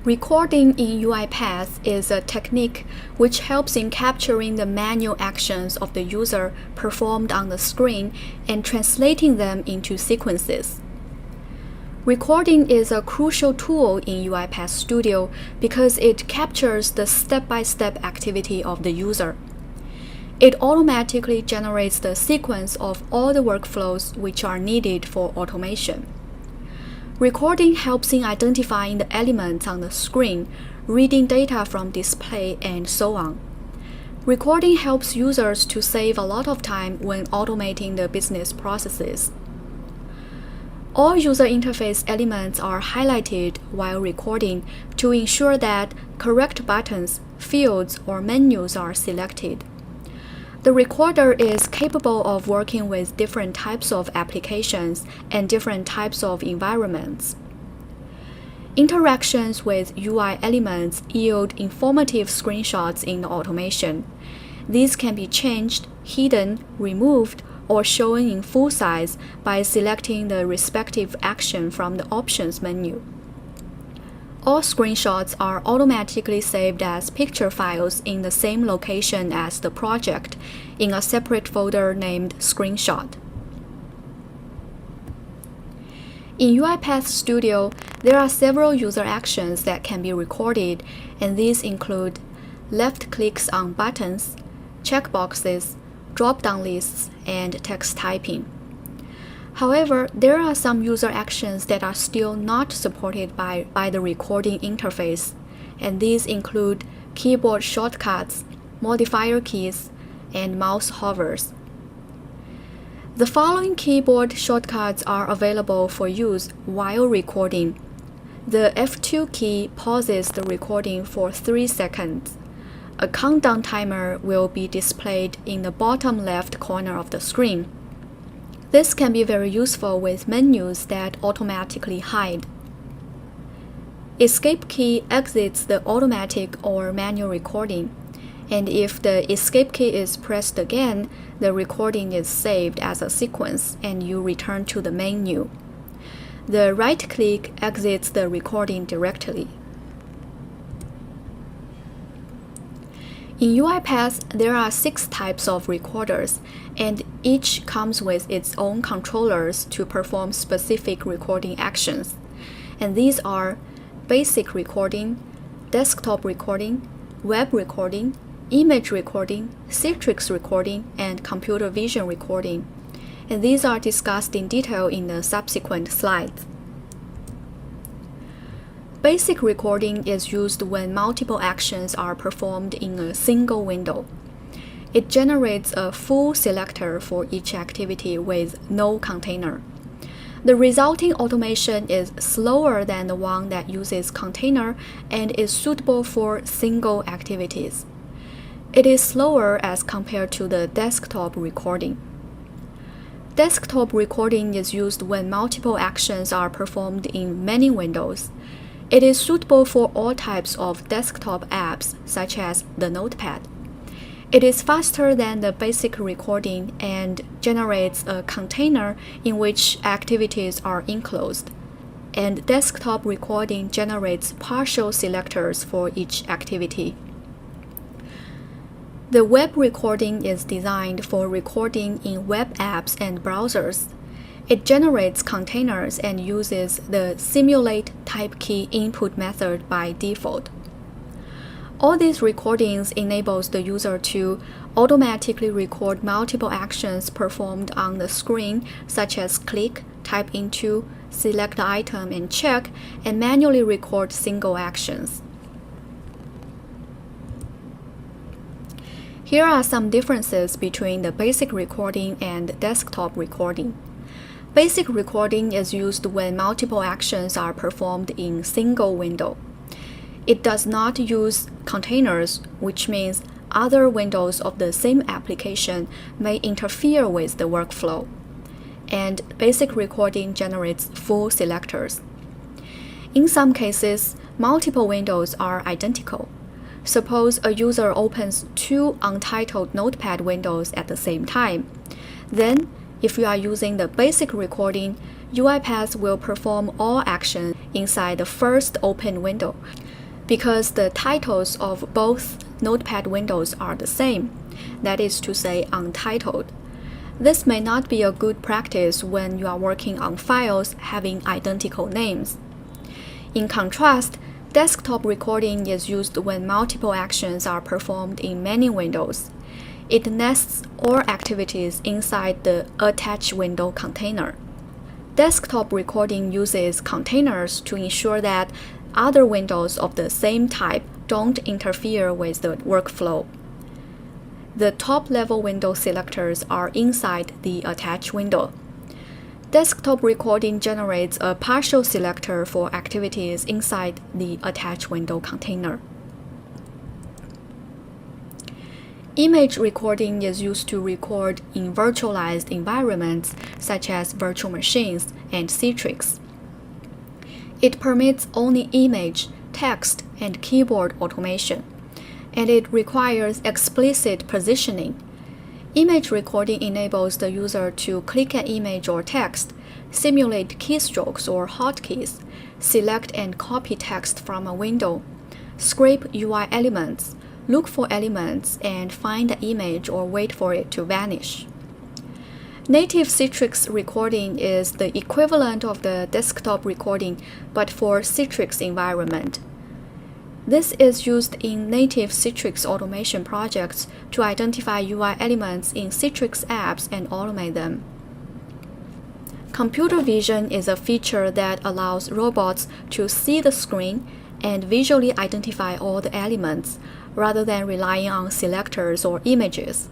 Recording in UiPath is a technique which helps in capturing the manual actions of the user performed on the screen and translating them into sequences. Recording is a crucial tool in UiPath Studio because it captures the step-by-step activity of the user. It automatically generates the sequence of all the workflows which are needed for automation. Recording helps in identifying the elements on the screen, reading data from display, and so on. Recording helps users to save a lot of time when automating the business processes. All user interface elements are highlighted while recording to ensure that correct buttons, fields, or menus are selected. The recorder is capable of working with different types of applications and different types of environments. Interactions with UI elements yield informative screenshots in the automation. These can be changed, hidden, removed, or shown in full size by selecting the respective action from the Options menu. All screenshots are automatically saved as picture files in the same location as the project, in a separate folder named Screenshot. In UiPath Studio, there are several user actions that can be recorded, and these include left clicks on buttons, checkboxes, drop-down lists, and text typing. However, there are some user actions that are still not supported by the recording interface, and these include keyboard shortcuts, modifier keys, and mouse hovers. The following keyboard shortcuts are available for use while recording. The F2 key pauses the recording for 3 seconds. A countdown timer will be displayed in the bottom left corner of the screen. This can be very useful with menus that automatically hide. Escape key exits the automatic or manual recording, and if the escape key is pressed again, the recording is saved as a sequence and you return to the menu. The right click exits the recording directly. In UiPath, there are 6 types of recorders, and each comes with its own controllers to perform specific recording actions. And these are basic recording, desktop recording, web recording, image recording, Citrix recording, and computer vision recording. And these are discussed in detail in the subsequent slides. Basic recording is used when multiple actions are performed in a single window. It generates a full selector for each activity with no container. The resulting automation is slower than the one that uses container and is suitable for single activities. It is slower as compared to the desktop recording. Desktop recording is used when multiple actions are performed in many windows. It is suitable for all types of desktop apps, such as the Notepad. It is faster than the basic recording and generates a container in which activities are enclosed. And desktop recording generates partial selectors for each activity. The web recording is designed for recording in web apps and browsers. It generates containers and uses the simulate type key input method by default. All these recordings enables the user to automatically record multiple actions performed on the screen, such as click, type into, select the item and check, and manually record single actions. Here are some differences between the basic recording and desktop recording. Basic recording is used when multiple actions are performed in single window. It does not use containers, which means other windows of the same application may interfere with the workflow. And basic recording generates full selectors. In some cases, multiple windows are identical. Suppose a user opens 2 untitled Notepad windows at the same time. Then, if you are using the basic recording, UiPath will perform all actions inside the first open window. because the titles of both Notepad windows are the same, that is to say, untitled. This may not be a good practice when you are working on files having identical names. In contrast, desktop recording is used when multiple actions are performed in many windows. It nests all activities inside the attached window container. Desktop recording uses containers to ensure that other windows of the same type don't interfere with the workflow. The top-level window selectors are inside the attached window. Desktop recording generates a partial selector for activities inside the attached window container. Image recording is used to record in virtualized environments such as virtual machines and Citrix. It permits only image, text, and keyboard automation, and it requires explicit positioning. Image recording enables the user to click an image or text, simulate keystrokes or hotkeys, select and copy text from a window, scrape UI elements, look for elements, and find the image or wait for it to vanish. Native Citrix recording is the equivalent of the desktop recording, but for Citrix environment. This is used in native Citrix automation projects to identify UI elements in Citrix apps and automate them. Computer vision is a feature that allows robots to see the screen and visually identify all the elements, rather than relying on selectors or images.